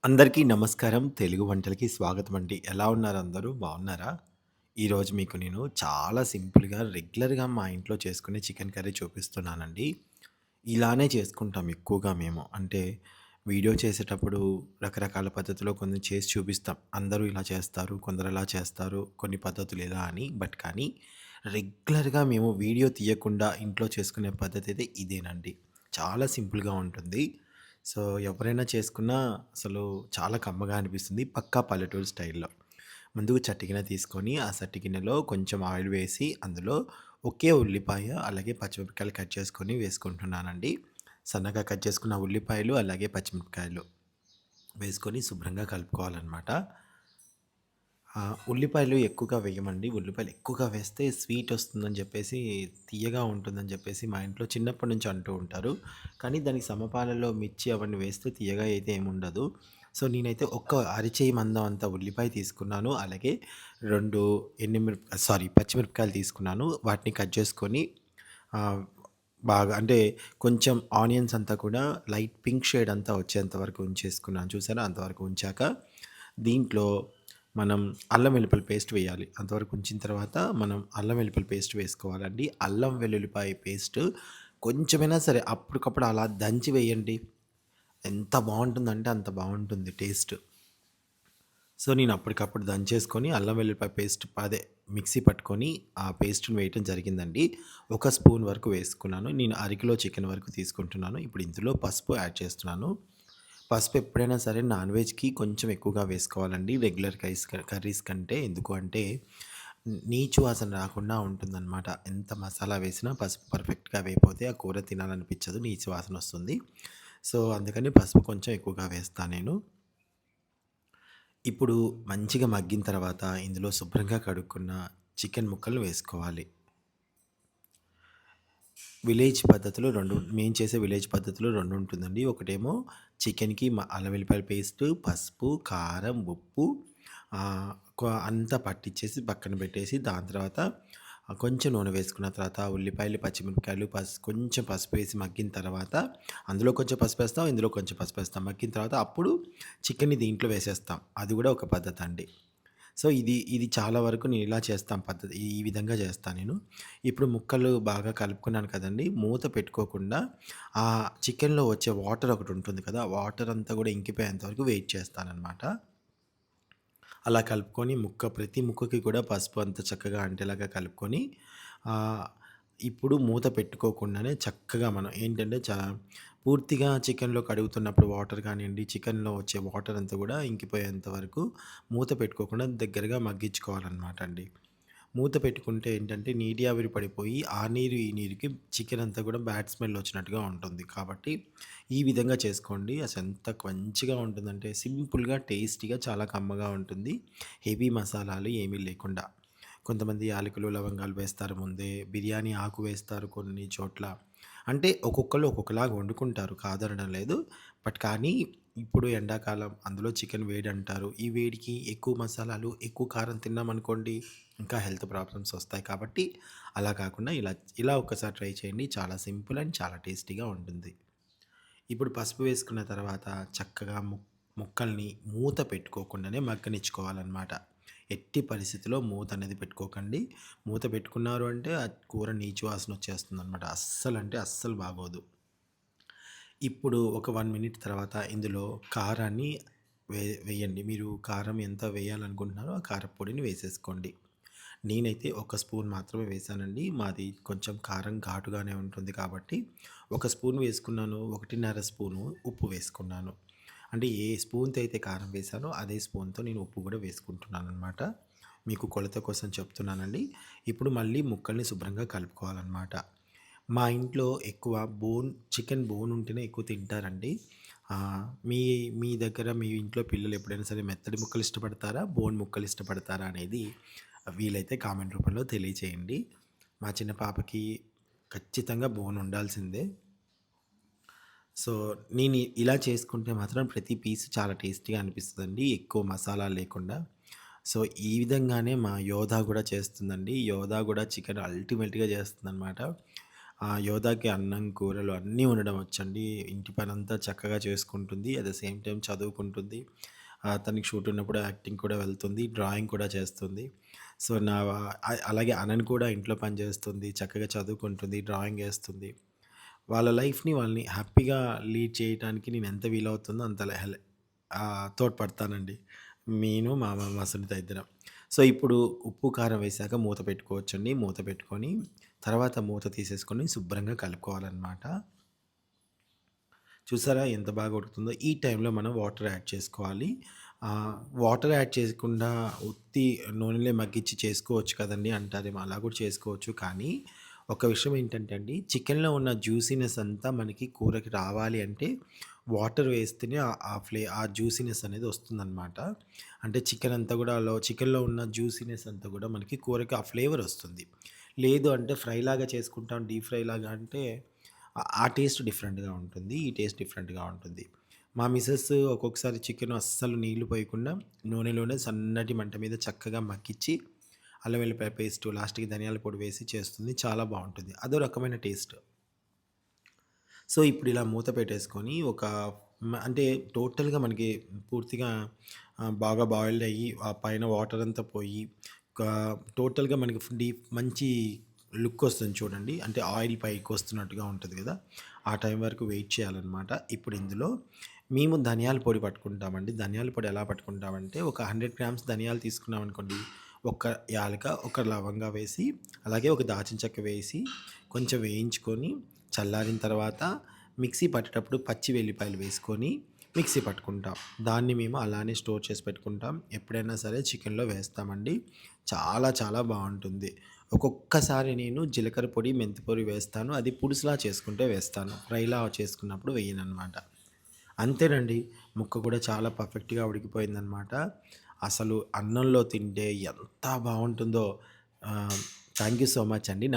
అందరికీ నమస్కారం. తెలుగు వంటలకి స్వాగతం అండి. ఎలా ఉన్నారు అందరూ? బాగున్నారా? ఈరోజు మీకు నేను చాలా సింపుల్‌గా రెగ్యులర్‌గా మా ఇంట్లో చేసుకునే చికెన్ కర్రీ చూపిస్తున్నానండి. ఇలానే చేసుకుంటాం ఎక్కువగా మేము. అంటే వీడియో చేసేటప్పుడు రకరకాల పద్ధతిలో కొన్ని చేసి చూపిస్తాం. అందరూ ఇలా చేస్తారు, కొందరు అలా చేస్తారు, కొన్ని పద్ధతులు ఇలా అని. కానీ రెగ్యులర్‌గా మేము వీడియో తీయకుండా ఇంట్లో చేసుకునే పద్ధతి అయితే ఇదేనండి. చాలా సింపుల్‌గా ఉంటుంది. సో, ఎవరైనా చేసుకున్నా అసలు చాలా కమ్మగా అనిపిస్తుంది. పక్కా పల్లెటూరు స్టైల్‌లో. ముందుగా చట్టిగిన తీసుకొని, ఆ సట్టి గిన్నెలో కొంచెం ఆయిల్ వేసి, అందులో ఒకే ఉల్లిపాయ, అలాగే పచ్చిమిరపకాయలు కట్ చేసుకొని వేసుకుంటున్నానండి. సన్నగా కట్ చేసుకున్న ఉల్లిపాయలు, అలాగే పచ్చిమిరపకాయలు వేసుకొని శుభ్రంగా కలుపుకోవాలనమాట. ఉల్లిపాయలు ఎక్కువగా వేయమండి. ఉల్లిపాయలు ఎక్కువగా వేస్తే స్వీట్ ఒస్తుందని జెప్పేసి, తియ్యగా ఉంటుందని జెప్పేసి మా ఇంట్లో చిన్నప్పటి నుంచి అంటూ ఉంటారు. కానీ దానికి సమపాలలో మిర్చి అవన్నీ వేస్తే తియ్యగా అయితే ఏముండదు. సో, నేనైతే ఒక్క అరచేయి మందం అంత ఉల్లిపాయ తీసుకున్నాను. అలాగే 2 పచ్చిమిరపకాయలు తీసుకున్నాను. వాటిని కట్ చేసుకొని ఆహ్, బాగా అంటే కొంచెం ఆనియన్స్ అంతా కూడా లైట్ పింక్ షేడ్ అంతా వచ్చేంత వరకు ఉంచేసుకున్నాను. చూసారా? అంతవరకు ఉంచాక దీంట్లో మనం అల్లం వెల్లుల్లి పేస్ట్ వేయాలి. అంతవరకు ఉంచిన తర్వాత మనం అల్లం వెల్లుల్లి పేస్ట్ వేసుకోవాలండి. అల్లం వెల్లుల్లిపాయ పేస్ట్ కొంచెమైనా సరే అప్పటికప్పుడు అలా దంచి వేయండి. ఎంత బావుంటుందంటే అంత బావుంటుంది టేస్ట్. సో, నేను అప్పటికప్పుడు దంచేసుకొని అల్లం వెల్లుల్లిపాయ పేస్ట్ అదే మిక్సీ పట్టుకొని ఆ పేస్ట్‌ని వేయటం జరిగిందండి. ఒక స్పూన్ వరకు వేసుకున్నాను. నేను అరకిలో చికెన్ వరకు తీసుకుంటున్నాను. ఇప్పుడు ఇందులో పసుపు యాడ్ చేస్తున్నాను. పసుపు ఎప్పుడైనా సరే నాన్ వెజ్‌కి కొంచెం ఎక్కువగా వేసుకోవాలండి. రెగ్యులర్ కర్రీస్ కంటే. ఎందుకు అంటే నీచు వాసన రాకుండా ఉంటుందనమాట. ఎంత మసాలా వేసినా పసుపు పర్ఫెక్ట్‌గా వేయకపోతే ఆ కూర తినాలనిపించదు. నీచు వాసనొస్తుంది. సో, అందుకని పసుపు కొంచెం ఎక్కువగా వేస్తా నేను. ఇప్పుడు మంచిగా మగ్గిన తర్వాత ఇందులో శుభ్రంగా కడుక్కున్న చికెన్ ముక్కలు వేసుకోవాలి. మేము చేసే విలేజ్ పద్ధతిలో 2 ఉంటుందండి. ఒకటేమో చికెన్‌కి అల్లం వెల్లిపాయల పేస్టు, పసుపు, కారం, ఉప్పు ఆహ్, అంతా పట్టిచ్చేసి పక్కన పెట్టేసి దాని తర్వాత కొంచెం నూనె వేసుకున్న తర్వాత ఉల్లిపాయలు, పచ్చిమిరపకాయలు, కొంచెం పసుపు వేసి మగ్గిన తర్వాత అందులో కొంచెం పసుపేస్తాం, ఇందులో కొంచెం పసుపేస్తాం. మగ్గిన తర్వాత అప్పుడు చికెన్‌ని దీంట్లో వేసేస్తాం. అది గూడా ఒక పద్ధతండి. సో, ఇది చాలా వరకు నేను ఇలా చేస్తాను పద్ధతి. ఈ విధంగా చేస్తా నేను. ఇప్పుడు ముక్కలు బాగా కలుపుకున్నాను కదండీ! మూత పెట్టుకోకుండా చికెన్‌లో వచ్చే వాటర్ ఒకటుంటుంది కదా! వాటర్ అంతా కూడా ఇంకిపోయేంత వరకు వెయిట్ చేస్తాననమాట. అలా కలుపుకొని ప్రతి ముక్కకి కూడా పసుపు అంతా చక్కగా అంటేలాగా కలుపుకొని ఆహ్, ఇప్పుడు మూత పెట్టుకోకుండానే చక్కగా మనం ఏంటంటే పూర్తిగా చికెన్‌లో కడుగుతున్నప్పుడు వాటర్ కానియండి, చికెన్‌లో వచ్చే వాటర్ అంతా కూడా ఇంకిపోయేంత వరకు మూత పెట్టుకోకుండా దగ్గరగా మగ్గించుకోవాలనమాట అండి. మూత పెట్టుకుంటే ఏంటంటే నీటి ఆవిరి పడిపోయి ఆ నీరు, ఈ నీరుకి చికెన్ అంతా కూడా బ్యాడ్ స్మెల్ వచ్చినట్టుగా ఉంటుంది. కాబట్టి ఈ విధంగా చేసుకోండి. అసలెంత మంచిగా ఉంటుందంటే సింపుల్‌గా, టేస్టీగా చాలా కమ్మగా ఉంటుంది. హెవీ మసాలాలు ఏమీ లేకుండా. కొంతమంది యాలకులు, లవంగాలు వేస్తారు ముందే. బిర్యానీ ఆకు వేస్తారు కొన్ని చోట్ల. అంటే ఒక్కొక్కళ్ళు ఒక్కొక్కలాగా వండుకుంటారు కాదనడం లేదు. కానీ ఇప్పుడు ఎండాకాలం అందులో చికెన్ వేడంటారు. ఈ వేడికి ఎక్కువ మసాలాలు, ఎక్కువ కారం తిన్నామనుకోండి ఇంకా హెల్త్ ప్రాబ్లమ్స్ వస్తాయి. కాబట్టి అలా కాకుండా ఇలా ఒక్కసారి ట్రై చేయండి. చాలా సింపుల్ అండ్ చాలా టేస్టీగా ఉంటుంది. ఇప్పుడు పసుపు వేసుకున్న తర్వాత చక్కగా ముక్కల్ని మూత పెట్టుకోకుండానే మగ్గనిచ్చుకోవాలనమాట. ఎట్టి పరిస్థితిలో మూత అనేది పెట్టుకోకండి. మూత పెట్టుకున్నారు అంటే ఆ కూర నీచు వాసన వచ్చేస్తుందనమాట. అస్సలంటే అస్సలు బాగోదు. ఇప్పుడు ఒక 1 మినిట్ తర్వాత ఇందులో కారాన్ని వేయండి. మీరు కారం ఎంత వేయాలనుకుంటున్నారో ఆ కారప్పొడిని వేసేసుకోండి. నేనైతే ఒక స్పూన్ మాత్రమే వేశానండి. మాది కొంచెం కారం ఘాటుగానే ఉంటుంది కాబట్టి, ఒక స్పూన్ వేసుకున్నాను. 1½ స్పూను ఉప్పు వేసుకున్నాను. అంటే ఏ స్పూన్‌తో అయితే కారం వేశానో అదే స్పూన్‌తో నేను ఉప్పు గూడా వేసుకుంటున్నాననమాట. మీకు కొలత కోసం చెప్తున్నానండి. ఇప్పుడు మళ్ళీ ముక్కల్ని శుభ్రంగా కలుపుకోవాలనమాట. మా ఇంట్లో ఎక్కువ చికెన్ బోన్ ఉంటేనే ఎక్కువ తింటారండి. ఆహ్, మీ మీ దగ్గర మీ ఇంట్లో పిల్లలు ఎప్పుడైనా సరే మెత్తటి ముక్కలు ఇష్టపడతారా? బోన్ ముక్కలు ఇష్టపడతారా? అనేది వీలైతే కామెంట్ రూపంలో తెలియచేయండి. మా చిన్న పాపకి ఖచ్చితంగా బోన్ ఉండాల్సిందే. సో, నేను ఇలా చేసుకుంటే మాత్రం ప్రతి పీస్ చాలా టేస్టీగా అనిపిస్తదండి. ఎక్కువ మసాలాలు లేకుండా. సో, ఈ విధంగానే మా యోధ గూడా చేస్తుందండి. యోధ గూడా చికెన్ అల్టిమేట్‌గా చేస్తుందనమాట. యోధాకి అన్నం, కూరలు అన్నీ వండడం వచ్చండి. ఇంటి పనంతా చక్కగా చేసుకుంటుంది. అట్ ద సేమ్ టైమ్ చదువుకుంటుంది. తనకి షూట్ ఉన్నప్పుడు యాక్టింగ్ కూడా వెళ్తుంది. డ్రాయింగ్ కూడా చేస్తుంది. సో, అలాగే అనన్ కూడా ఇంట్లో పని చేస్తుంది. చక్కగా చదువుకుంటుంది. డ్రాయింగ్ ఏస్తుంది. వాళ్ళ లైఫ్‌ని వాళ్ళని హ్యాపీగా లీడ్ చేయటానికి నేనెంత వీలవుతుందో అంత తోడ్పడతానండి. మా సునీత ఇద్దరం. సో, ఇప్పుడు ఉప్పు, కారం వేశాక మూత పెట్టుకోవచ్చండి. మూత పెట్టుకొని, తర్వాత మూత తీసేసుకొని శుభ్రంగా కలుపుకోవాలనమాట. చూసారా ఎంత బాగా ఉడుకుతుందో? ఈ టైంలో మనం వాటర్ యాడ్ చేసుకోవాలి. వాటర్ యాడ్ చేయకుండా ఉత్తి నూనెలో మగ్గిచ్చి చేసుకోవచ్చు కదండీ అంటారేమో! అలా కూడా చేసుకోవచ్చు. కానీ ఒక విషయం ఏంటంటే అండి, చికెన్‌లో ఉన్న జ్యూసీనెస్ అంతా మనకి కూరకి రావాలి అంటే వాటర్ వేస్తేనే ఆ జ్యూసీనెస్ అనేది వస్తుందనమాట. అంటే చికెన్ అంతా కూడా చికెన్‌లో ఉన్న జ్యూసీనెస్ అంతా కూడా మనకి కూరకి ఆ ఫ్లేవర్ వస్తుంది. లేదు అంటే ఫ్రైలాగా చేసుకుంటాం, డీప్ ఫ్రైలాగా అంటే ఆ టేస్ట్ డిఫరెంట్‌గా ఉంటుంది. ఈ టేస్ట్ డిఫరెంట్‌గా ఉంటుంది. మా మిసెస్ ఒక్కొక్కసారి చికెను అస్సలు నీళ్లు పోయకుండా నూనెలోనే సన్నటి మంట మీద చక్కగా మగ్గిచ్చి, అల్లం వెల్లిపాయ పేస్టు, లాస్ట్‌కి ధనియాల పొడి వేసి చేస్తుంది. చాలా బావుంటుంది. అదో రకమైన టేస్ట్. సో, ఇప్పుడు ఇలా మూత పెట్టేసుకొని అంటే టోటల్‌గా మనకి పూర్తిగా బాగా బాయిల్డ్ అయ్యి, ఆ పైన వాటర్ అంతా పోయి, ఒక టోటల్‌గా మనకి మంచి లుక్ వస్తుంది చూడండి. అంటే ఆయిల్ పైకొస్తున్నట్టుగా ఉంటది గదా! ఆ టైం వరకు వెయిట్ చేయాలనమాట. ఇప్పుడు ఇందులో మేము ధనియాల పొడి పట్టుకుంటామండి. ధనియాల పొడి ఎలా పట్టుకుంటామంటే, ఒక 100 గ్రామ్స్ ధనియాలు తీసుకున్నామనుకోండి, ఒక యాలక, ఒక లవంగా వేసి, అలాగే ఒక దాల్చిన చెక్క వేసి, కొంచెం వేయించుకొని, చల్లారిన తర్వాత మిక్సీ పట్టేటప్పుడు పచ్చి వెల్లిపాయలు వేసుకొని మిక్సీ పట్టుకుంటాం. దాన్ని మేము అలానే స్టోర్ చేసి పెట్టుకుంటాం. ఎప్పుడైనా సరే చికెన్‌లో వేస్తామండి. చాలా చాలా బావుంటుంది. ఒక్కొక్కసారి నేను జీలకర్ర పొడి, మెంతి పొడి వేస్తాను. అది పులుసులా చేసుకుంటే వేస్తాను. ఫ్రైలా చేసుకున్నప్పుడు వేయననమాట. అంతేనండి. ముక్క కూడా చాలా పర్ఫెక్ట్‌గా ఉడికిపోయిందనమాట. అసలు అన్నంలో తింటే ఎంత బావుంటుందో. ఆహ్, థాంక్ యూ సో మచ్ అండి.